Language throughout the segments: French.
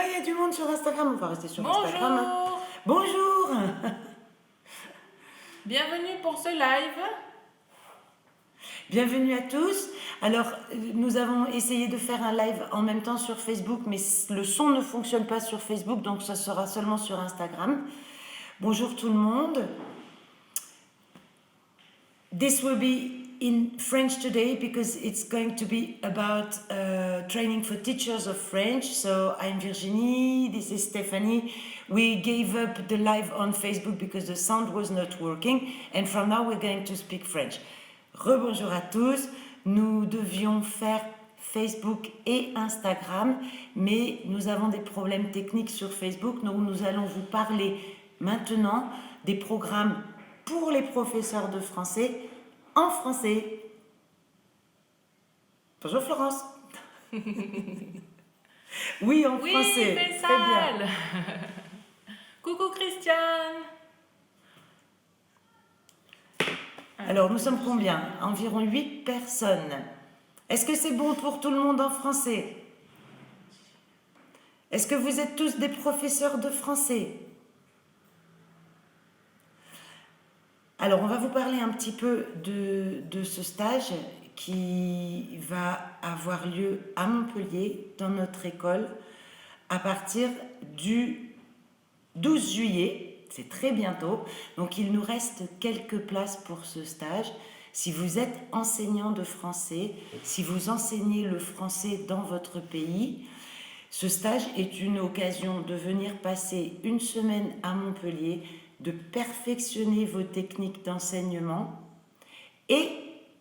il y a du monde sur Instagram, on va rester sur Instagram. Bonjour. Bonjour. Bienvenue pour ce live. Bienvenue à tous. Alors, nous avons essayé de faire un live en même temps sur Facebook, mais le son ne fonctionne pas sur Facebook, donc ça sera seulement sur Instagram. Bonjour tout le monde. This will be in French today because it's going to be about training for teachers of French. So I'm Virginie, this is Stephanie. We gave up the live on Facebook because the sound was not working, and from now we're going to speak French. Rebonjour à tous. Nous devions faire Facebook et Instagram, mais nous avons des problèmes techniques sur Facebook, donc nous allons vous parler maintenant des programmes pour les professeurs de français en français. Bonjour Florence. Oui, en français. Oui, très bien. Coucou Christiane. Alors, nous sommes combien? Environ 8 personnes. Est-ce que c'est bon pour tout le monde en français? Est-ce que vous êtes tous des professeurs de français? Alors, on va vous parler un petit peu de ce stage qui va avoir lieu à Montpellier, dans notre école, à partir du 12 juillet. C'est très bientôt. Donc, il nous reste quelques places pour ce stage. Si vous êtes enseignant de français, si vous enseignez le français dans votre pays, ce stage est une occasion de venir passer une semaine à Montpellier, de perfectionner vos techniques d'enseignement et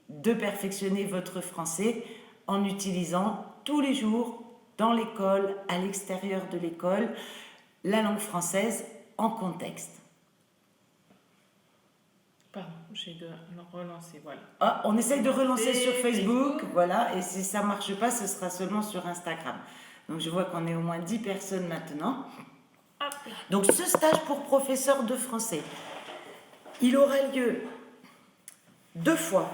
de perfectionner votre français en utilisant tous les jours dans l'école, à l'extérieur de l'école, la langue française en contexte. Pardon, j'ai de relancer, voilà. Ah, on essaye de relancer sur Facebook, voilà, et si ça ne marche pas, ce sera seulement sur Instagram. Donc je vois qu'on est au moins 10 personnes maintenant. Donc ce stage pour professeurs de français, il aura lieu 2 fois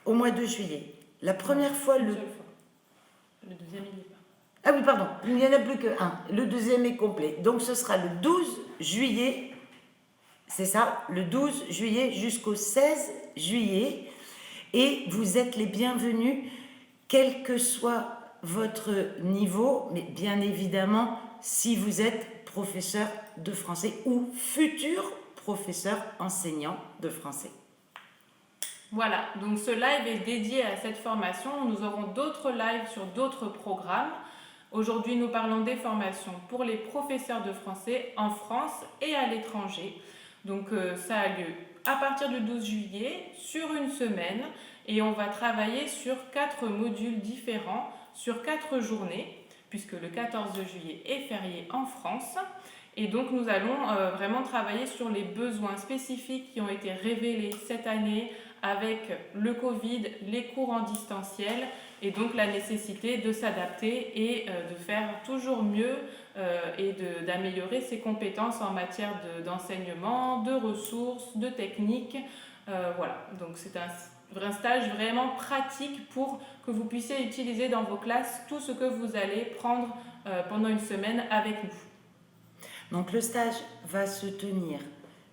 au mois de juillet. La première fois, Le deuxième, il n'est pas. Ah oui, pardon, il n'y en a plus qu'un. Le deuxième est complet. Donc ce sera le 12 juillet, c'est ça, le 12 juillet jusqu'au 16 juillet. Et vous êtes les bienvenus, quel que soit votre niveau, mais bien évidemment, si vous êtes professeur de français ou futur professeur enseignant de français. Voilà, donc ce live est dédié à cette formation. Nous aurons d'autres lives sur d'autres programmes. Aujourd'hui, nous parlons des formations pour les professeurs de français en France et à l'étranger. Donc ça a lieu à partir du 12 juillet sur une semaine et on va travailler sur 4 modules différents sur 4 journées puisque le 14 juillet est férié en France. Et donc nous allons vraiment travailler sur les besoins spécifiques qui ont été révélés cette année avec le Covid, les cours en distanciel et donc la nécessité de s'adapter et de faire toujours mieux et d'améliorer ses compétences en matière d'enseignement, de ressources, de techniques. Voilà, donc c'est un stage vraiment pratique pour que vous puissiez utiliser dans vos classes tout ce que vous allez prendre pendant une semaine avec nous. Donc le stage va se tenir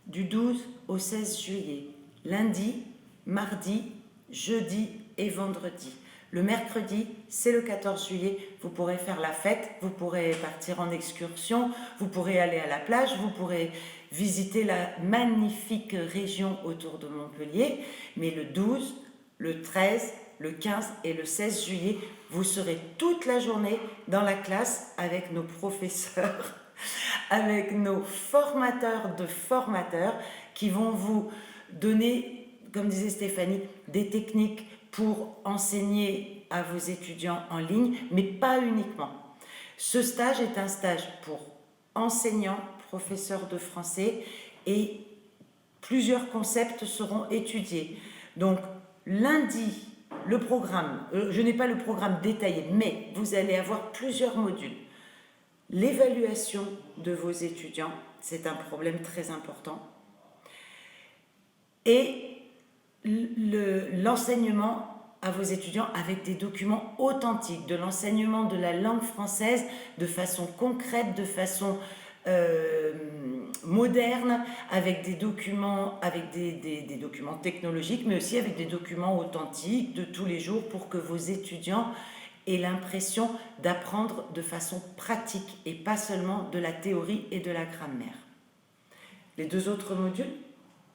du 12 au 16 juillet, lundi, mardi, jeudi et vendredi. Le mercredi, c'est le 14 juillet, vous pourrez faire la fête, vous pourrez partir en excursion, vous pourrez aller à la plage, vous pourrez visiter la magnifique région autour de Montpellier, mais le 12, le 13, le 15 et le 16 juillet, vous serez toute la journée dans la classe avec nos professeurs, avec nos formateurs de formateurs qui vont vous donner, comme disait Stéphanie, des techniques pour enseigner à vos étudiants en ligne, mais pas uniquement. Ce stage est un stage pour enseignants, professeurs de français et plusieurs concepts seront étudiés. Donc lundi, le programme, je n'ai pas le programme détaillé, mais vous allez avoir plusieurs modules. L'évaluation de vos étudiants, c'est un problème très important. Et l'enseignement à vos étudiants avec des documents authentiques, de l'enseignement de la langue française de façon concrète, de façon moderne, avec des documents, avec des documents technologiques, mais aussi avec des documents authentiques de tous les jours pour que vos étudiants aient l'impression d'apprendre de façon pratique et pas seulement de la théorie et de la grammaire. Les 2 autres modules ?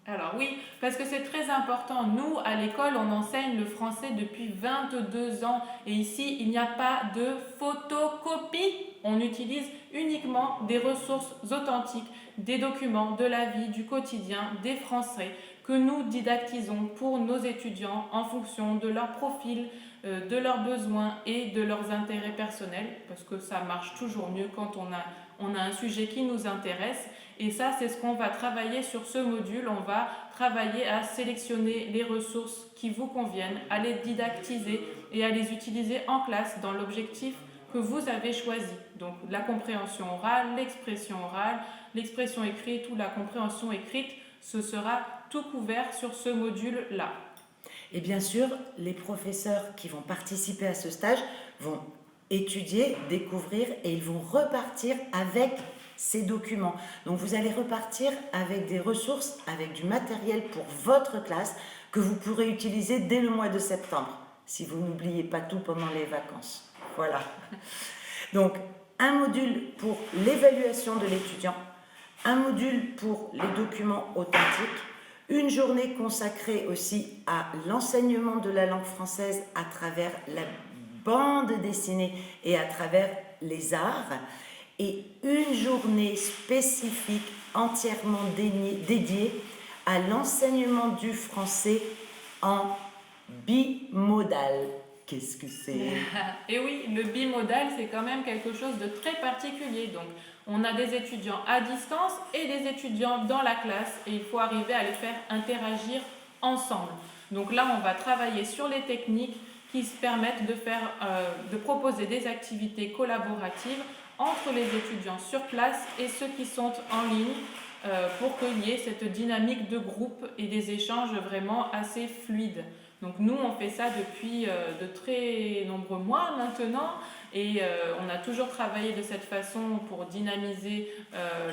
Alors oui, parce que c'est très important. Nous, à l'école, on enseigne le français depuis 22 ans. Et ici, il n'y a pas de photocopie. On utilise uniquement des ressources authentiques, des documents de la vie, du quotidien, des Français que nous didactisons pour nos étudiants en fonction de leur profil, de leurs besoins et de leurs intérêts personnels. Parce que ça marche toujours mieux quand on a un sujet qui nous intéresse. Et ça, c'est ce qu'on va travailler sur ce module. On va travailler à sélectionner les ressources qui vous conviennent, à les didactiser et à les utiliser en classe dans l'objectif que vous avez choisi. Donc la compréhension orale, l'expression écrite ou la compréhension écrite, ce sera tout couvert sur ce module-là. Et bien sûr, les professeurs qui vont participer à ce stage vont étudier, découvrir et ils vont repartir avec ces documents. Donc vous allez repartir avec des ressources, avec du matériel pour votre classe que vous pourrez utiliser dès le mois de septembre, si vous n'oubliez pas tout pendant les vacances. Voilà. Donc un module pour l'évaluation de l'étudiant, un module pour les documents authentiques, une journée consacrée aussi à l'enseignement de la langue française à travers la bande dessinée et à travers les arts, et une journée spécifique entièrement dédiée à l'enseignement du français en bimodal. Qu'est-ce que c'est ? Et oui, le bimodal, c'est quand même quelque chose de très particulier. Donc, on a des étudiants à distance et des étudiants dans la classe et il faut arriver à les faire interagir ensemble. Donc là, on va travailler sur les techniques qui se permettent de proposer des activités collaboratives entre les étudiants sur place et ceux qui sont en ligne pour qu'il y ait cette dynamique de groupe et des échanges vraiment assez fluides. Donc nous, on fait ça depuis de très nombreux mois maintenant et on a toujours travaillé de cette façon pour dynamiser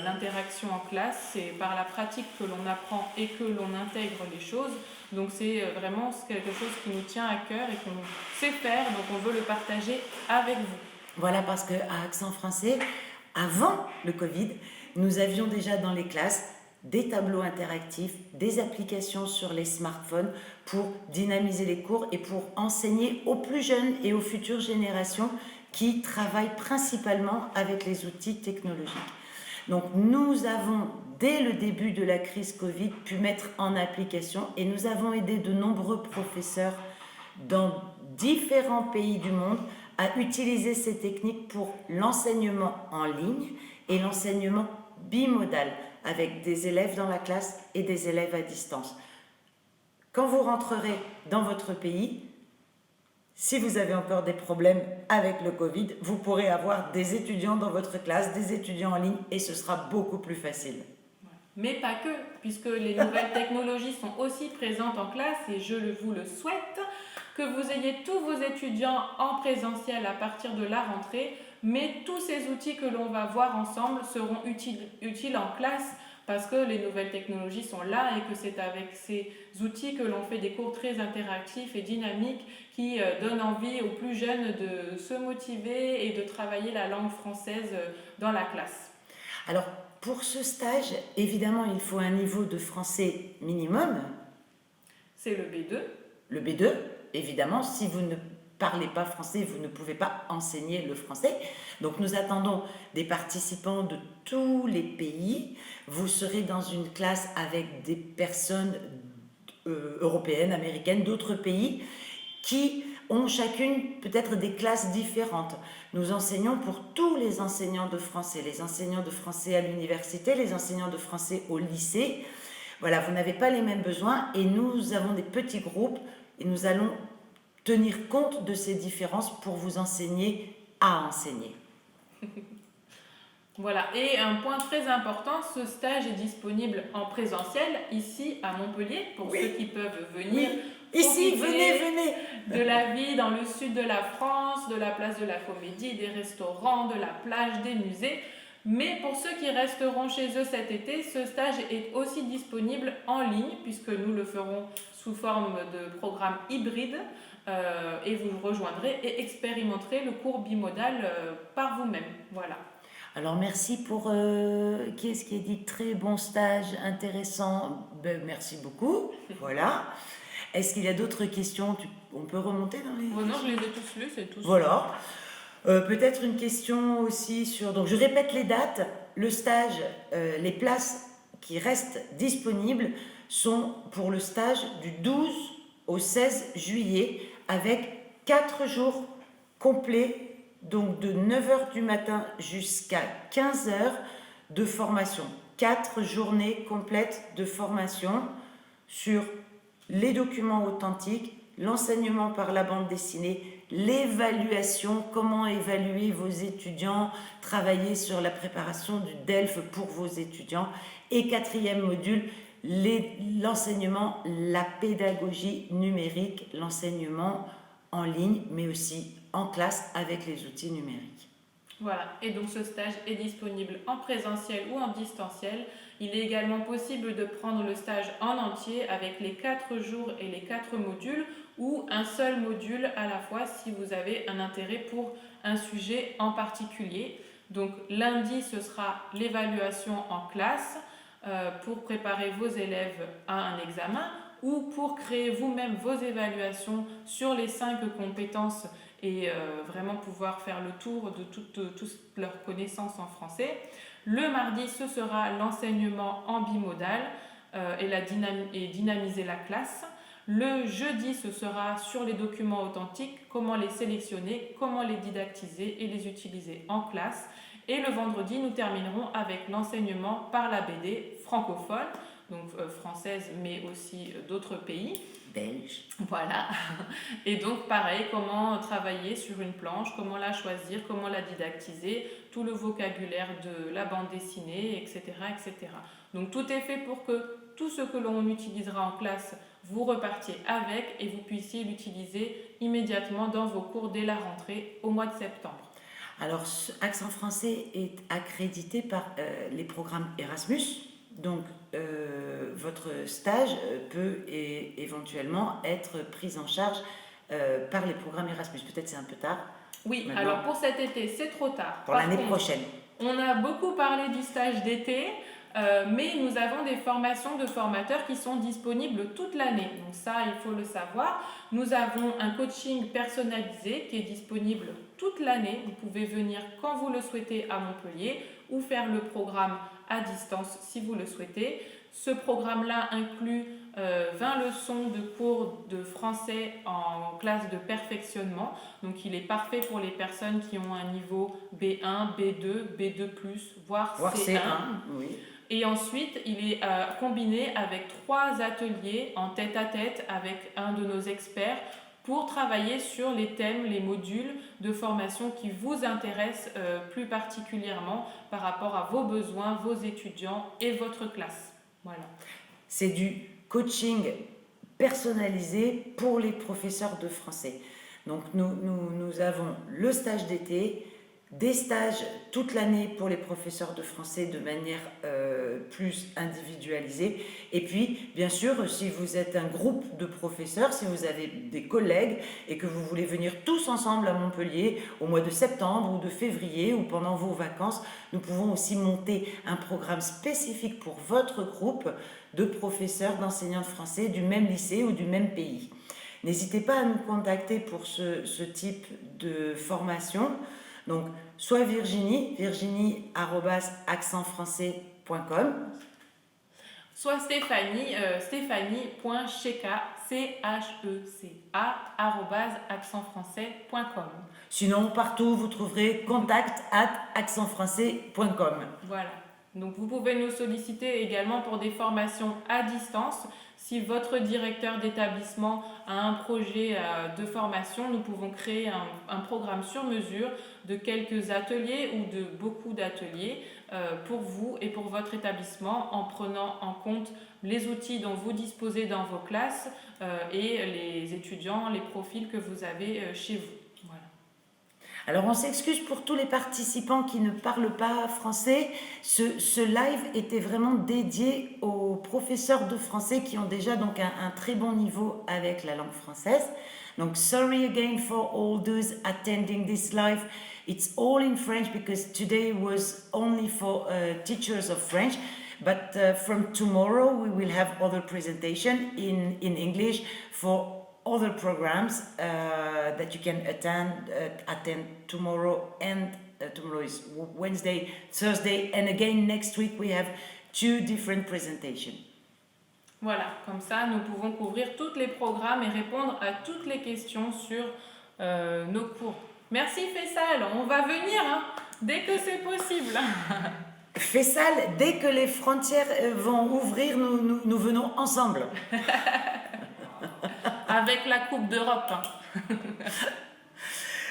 l'interaction en classe. C'est par la pratique que l'on apprend et que l'on intègre les choses. Donc c'est vraiment quelque chose qui nous tient à cœur et qu'on sait faire, donc on veut le partager avec vous. Voilà, parce qu'à Accent Français, avant le Covid, nous avions déjà dans les classes des tableaux interactifs, des applications sur les smartphones pour dynamiser les cours et pour enseigner aux plus jeunes et aux futures générations qui travaillent principalement avec les outils technologiques. Donc nous avons, dès le début de la crise Covid, pu mettre en application et nous avons aidé de nombreux professeurs dans différents pays du monde à utiliser ces techniques pour l'enseignement en ligne et l'enseignement bimodal, avec des élèves dans la classe et des élèves à distance. Quand vous rentrerez dans votre pays, si vous avez encore des problèmes avec le Covid, vous pourrez avoir des étudiants dans votre classe, des étudiants en ligne, et ce sera beaucoup plus facile. Mais pas que, puisque les nouvelles technologies sont aussi présentes en classe, et je vous le souhaite, que vous ayez tous vos étudiants en présentiel à partir de la rentrée, mais tous ces outils que l'on va voir ensemble seront utiles en classe parce que les nouvelles technologies sont là et que c'est avec ces outils que l'on fait des cours très interactifs et dynamiques qui donnent envie aux plus jeunes de se motiver et de travailler la langue française dans la classe. Alors, pour ce stage, évidemment, il faut un niveau de français minimum. C'est le B2. Le B2, évidemment, si vous ne parlez pas français, vous ne pouvez pas enseigner le français. Donc nous attendons des participants de tous les pays. Vous serez dans une classe avec des personnes européennes, américaines, d'autres pays qui ont chacune peut-être des classes différentes. Nous enseignons pour tous les enseignants de français, les enseignants de français à l'université, les enseignants de français au lycée. Voilà, vous n'avez pas les mêmes besoins et nous avons des petits groupes et nous allons tenir compte de ces différences pour vous enseigner à enseigner. Voilà, et un point très important, ce stage est disponible en présentiel ici à Montpellier pour ceux qui peuvent venir Ici, profiter venez. de la vie dans le sud de la France, de la place de la Comédie, des restaurants, de la plage, des musées. Mais pour ceux qui resteront chez eux cet été, ce stage est aussi disponible en ligne puisque nous le ferons sous forme de programme hybride et vous rejoindrez et expérimenterez le cours bimodal par vous-même. Voilà. Alors merci pour qui est-ce qui a dit très bon stage, intéressant. Ben, merci beaucoup. Voilà. Est-ce qu'il y a d'autres questions? On peut remonter dans les... Oh non, je les ai tous lus, c'est tout. Voilà. Peut-être une question aussi sur... Donc je répète les dates. Le stage, les places qui restent disponibles sont pour le stage du 12 au 16 juillet avec 4 jours complets, donc de 9h du matin jusqu'à 15h de formation. 4 journées complètes de formation sur les documents authentiques, l'enseignement par la bande dessinée, l'évaluation, comment évaluer vos étudiants, travailler sur la préparation du DELF pour vos étudiants. Et 4e module, l'enseignement, la pédagogie numérique, l'enseignement en ligne, mais aussi en classe avec les outils numériques. Voilà, et donc ce stage est disponible en présentiel ou en distanciel. Il est également possible de prendre le stage en entier avec les 4 jours et les 4 modules ou un seul module à la fois si vous avez un intérêt pour un sujet en particulier. Donc lundi, ce sera l'évaluation en classe pour préparer vos élèves à un examen ou pour créer vous-même vos évaluations sur les 5 compétences et vraiment pouvoir faire le tour de toutes leurs connaissances en français. Le mardi, ce sera l'enseignement en bimodal et dynamiser la classe. Le jeudi, ce sera sur les documents authentiques, comment les sélectionner, comment les didactiser et les utiliser en classe. Et le vendredi, nous terminerons avec l'enseignement par la BD francophone, donc française mais aussi d'autres pays. Belge. Voilà. Et donc pareil, comment travailler sur une planche, comment la choisir, comment la didactiser, tout le vocabulaire de la bande dessinée, etc., etc. Donc tout est fait pour que tout ce que l'on utilisera en classe, vous repartiez avec et vous puissiez l'utiliser immédiatement dans vos cours dès la rentrée au mois de septembre. Alors, Accent français est accrédité par les programmes Erasmus. Donc, votre stage peut éventuellement être pris en charge par les programmes Erasmus. Peut-être c'est un peu tard. Oui, maintenant. alors pour cet été, c'est trop tard. Pour l'année prochaine. On a beaucoup parlé du stage d'été, mais nous avons des formations de formateurs qui sont disponibles toute l'année. Donc ça, il faut le savoir. Nous avons un coaching personnalisé qui est disponible toute l'année. Vous pouvez venir quand vous le souhaitez à Montpellier ou faire le programme à distance si vous le souhaitez. Ce programme-là inclut 20 leçons de cours de français en classe de perfectionnement. Donc il est parfait pour les personnes qui ont un niveau B1, B2, B2+, voire C1. Oui. Et ensuite, il est combiné avec 3 ateliers en tête-à-tête avec un de nos experts pour travailler sur les thèmes, les modules de formation qui vous intéressent plus particulièrement par rapport à vos besoins, vos étudiants et votre classe. Voilà. C'est du coaching personnalisé pour les professeurs de français. Donc nous avons le stage d'été, des stages toute l'année pour les professeurs de français de manière plus individualisée. Et puis, bien sûr, si vous êtes un groupe de professeurs, si vous avez des collègues et que vous voulez venir tous ensemble à Montpellier au mois de septembre ou de février ou pendant vos vacances, nous pouvons aussi monter un programme spécifique pour votre groupe de professeurs, d'enseignants de français du même lycée ou du même pays. N'hésitez pas à nous contacter pour ce type de formation. Donc, soit virginie@accentfrançais.com, soit Stéphanie, stéphanie.cheka, @accentfrançais.com. Sinon, partout, vous trouverez contact@accentfrançais.com. Voilà. Donc, vous pouvez nous solliciter également pour des formations à distance Si votre directeur d'établissement a un projet de formation, nous pouvons créer un programme sur mesure de quelques ateliers ou de beaucoup d'ateliers pour vous et pour votre établissement en prenant en compte les outils dont vous disposez dans vos classes et les étudiants, les profils que vous avez chez vous. Voilà. Alors, on s'excuse pour tous les participants qui ne parlent pas français. Ce live était vraiment dédié aux professeurs de français qui ont déjà donc un très bon niveau avec la langue française. Donc, sorry again for all those attending this live. It's all in French because today was only for teachers of French. But from tomorrow, we will have other presentation in English for other programs that you can attend tomorrow, and tomorrow is Wednesday, Thursday, and again next week we have 2 different presentations. Voilà, comme ça nous pouvons couvrir tous les programmes et répondre à toutes les questions sur nos cours. Merci Faisal, on va venir dès que c'est possible. Faisal, dès que les frontières vont ouvrir, nous venons ensemble. Avec la Coupe d'Europe.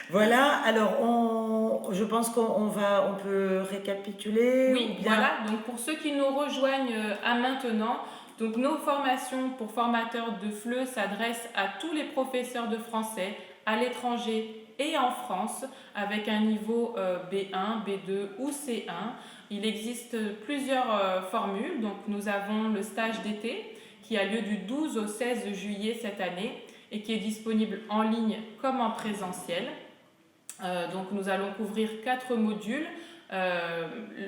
Voilà, alors je pense qu'on peut récapituler. Oui, voilà, donc pour ceux qui nous rejoignent à maintenant, donc nos formations pour formateurs de FLE s'adressent à tous les professeurs de français à l'étranger et en France avec un niveau B1, B2 ou C1. Il existe plusieurs formules, donc nous avons le stage d'été qui a lieu du 12 au 16 juillet cette année et qui est disponible en ligne comme en présentiel. Donc nous allons couvrir 4 modules,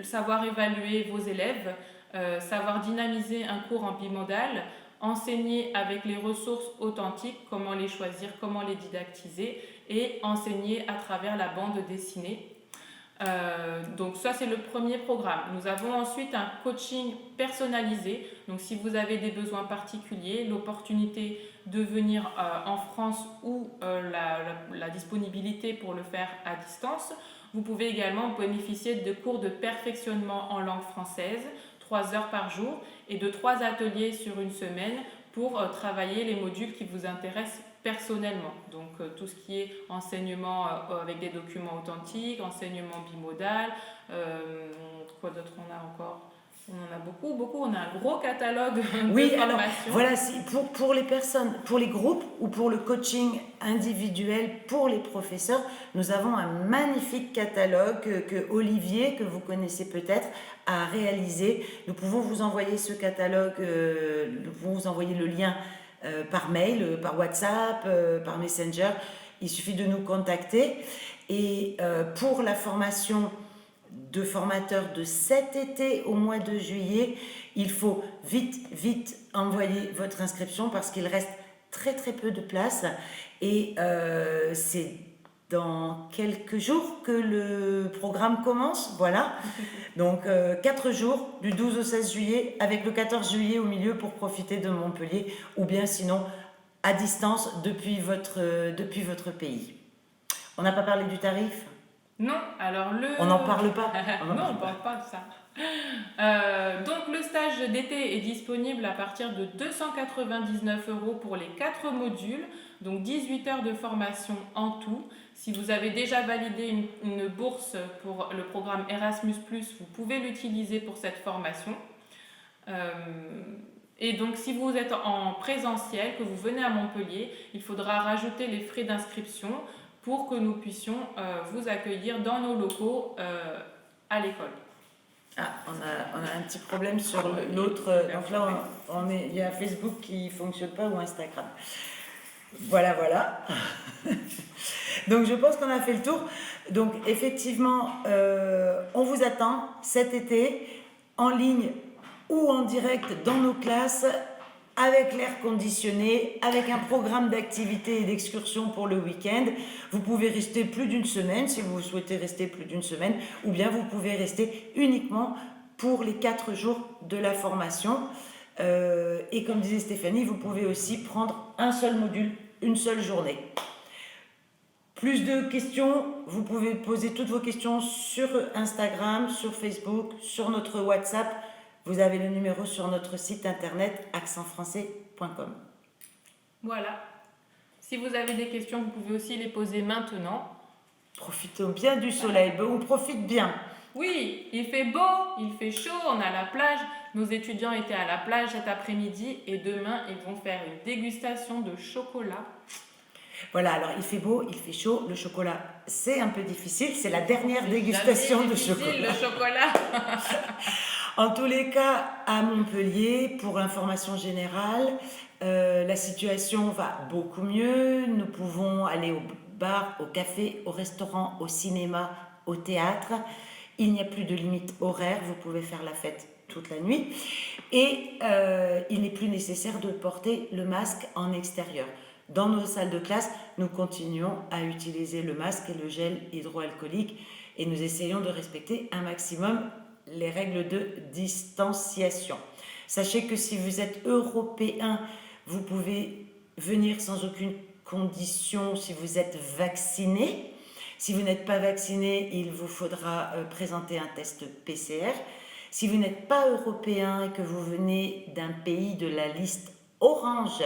savoir évaluer vos élèves, savoir dynamiser un cours en bimodal, enseigner avec les ressources authentiques, comment les choisir, comment les didactiser et enseigner à travers la bande dessinée. Donc ça c'est le premier programme. Nous avons ensuite un coaching personnalisé. Donc si vous avez des besoins particuliers, l'opportunité de venir en France ou la disponibilité pour le faire à distance, vous pouvez également bénéficier de cours de perfectionnement en langue française, 3 heures par jour et de 3 ateliers sur une semaine pour travailler les modules qui vous intéressent personnellement. Donc tout ce qui est enseignement avec des documents authentiques, enseignement bimodal, quoi d'autre on a encore? On en a beaucoup, on a un gros catalogue de formations. Alors voilà, pour les personnes, pour les groupes ou pour le coaching individuel pour les professeurs, nous avons un magnifique catalogue que Olivier, que vous connaissez peut-être, a réalisé. Nous pouvons vous envoyer ce catalogue, nous pouvons vous envoyer le lien par mail, par WhatsApp, par Messenger. Il suffit de nous contacter. Et pour la formation de formateurs de cet été au mois de juillet, il faut vite envoyer votre inscription parce qu'il reste très peu de place et c'est dans quelques jours que le programme commence, voilà. Donc 4 jours du 12 au 16 juillet avec le 14 juillet au milieu pour profiter de Montpellier ou bien sinon à distance depuis votre pays. On n'a pas parlé du tarif ? Non, alors On n'en parle pas. Non, on ne parle pas de ça. Donc le stage d'été est disponible à partir de 299 € pour les 4 modules, donc 18 heures de formation en tout. Si vous avez déjà validé une bourse pour le programme Erasmus+, vous pouvez l'utiliser pour cette formation. Et donc si vous êtes en présentiel, que vous venez à Montpellier, il faudra rajouter les frais d'inscription pour que nous puissions vous accueillir dans nos locaux à l'école. Ah, on a un petit problème sur l'autre. Donc là, il y a Facebook qui ne fonctionne pas ou Instagram. Voilà. Donc je pense qu'on a fait le tour. Donc effectivement, on vous attend cet été en ligne ou en direct dans nos classes, avec l'air conditionné, avec un programme d'activités et d'excursions pour le week-end. Vous pouvez rester plus d'une semaine si vous souhaitez rester plus d'une semaine, ou bien vous pouvez rester uniquement pour les 4 jours de la formation. Et comme disait Stéphanie, vous pouvez aussi prendre un seul module, une seule journée. Plus de questions, vous pouvez poser toutes vos questions sur Instagram, sur Facebook, sur notre WhatsApp. Vous avez le numéro sur notre site internet accentfrançais.fr. Voilà. Si vous avez des questions, vous pouvez aussi les poser maintenant. Profitons bien du soleil, on profite bien. Oui, il fait beau, il fait chaud, on est à la plage. Nos étudiants étaient à la plage cet après-midi et demain, ils vont faire une dégustation de chocolat. Voilà, alors il fait beau, il fait chaud, le chocolat c'est un peu difficile, c'est la dernière dégustation de chocolat. Le chocolat. En tous les cas, à Montpellier, pour information générale, la situation va beaucoup mieux. Nous pouvons aller au bar, au café, au restaurant, au cinéma, au théâtre. Il n'y a plus de limite horaire, vous pouvez faire la fête toute la nuit. Et il n'est plus nécessaire de porter le masque en extérieur. Dans nos salles de classe, nous continuons à utiliser le masque et le gel hydroalcoolique et nous essayons de respecter un maximum les règles de distanciation. Sachez que si vous êtes européen, vous pouvez venir sans aucune condition si vous êtes vacciné. Si vous n'êtes pas vacciné, il vous faudra présenter un test PCR. Si vous n'êtes pas européen et que vous venez d'un pays de la liste orange,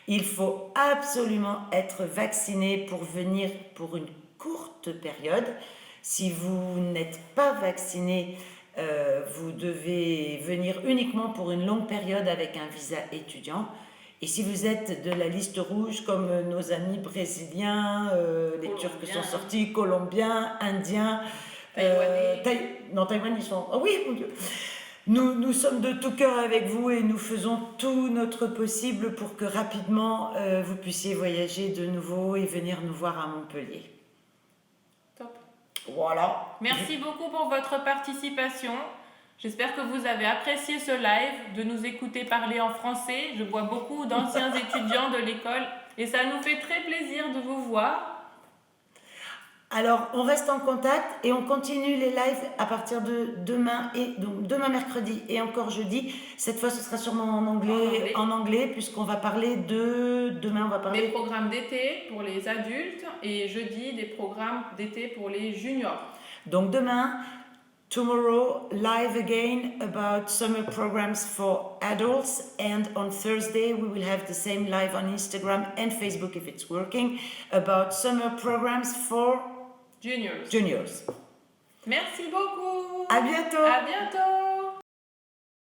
il faut absolument être vacciné pour venir pour une courte période. Si vous n'êtes pas vacciné, vous devez venir uniquement pour une longue période avec un visa étudiant. Et si vous êtes de la liste rouge, comme nos amis brésiliens, les Turcs sont sortis, colombiens, indiens, Taïwan, ils sont... Oh oui, mon Dieu. Nous sommes de tout cœur avec vous et nous faisons tout notre possible pour que rapidement vous puissiez voyager de nouveau et venir nous voir à Montpellier. Top. Voilà. Merci beaucoup pour votre participation. J'espère que vous avez apprécié ce live, de nous écouter parler en français. Je vois beaucoup d'anciens étudiants de l'école et ça nous fait très plaisir de vous voir. Alors, on reste en contact et on continue les lives à partir de demain, donc demain mercredi et encore jeudi. Cette fois, ce sera sûrement en anglais puisqu'on va parler demain, on va parler... Des programmes d'été pour les adultes et jeudi, des programmes d'été pour les juniors. Donc demain, tomorrow, live again about summer programs for adults, and on Thursday we will have the same live on Instagram and Facebook if it's working about summer programs for juniors. Juniors. Merci beaucoup. À bientôt. À bientôt.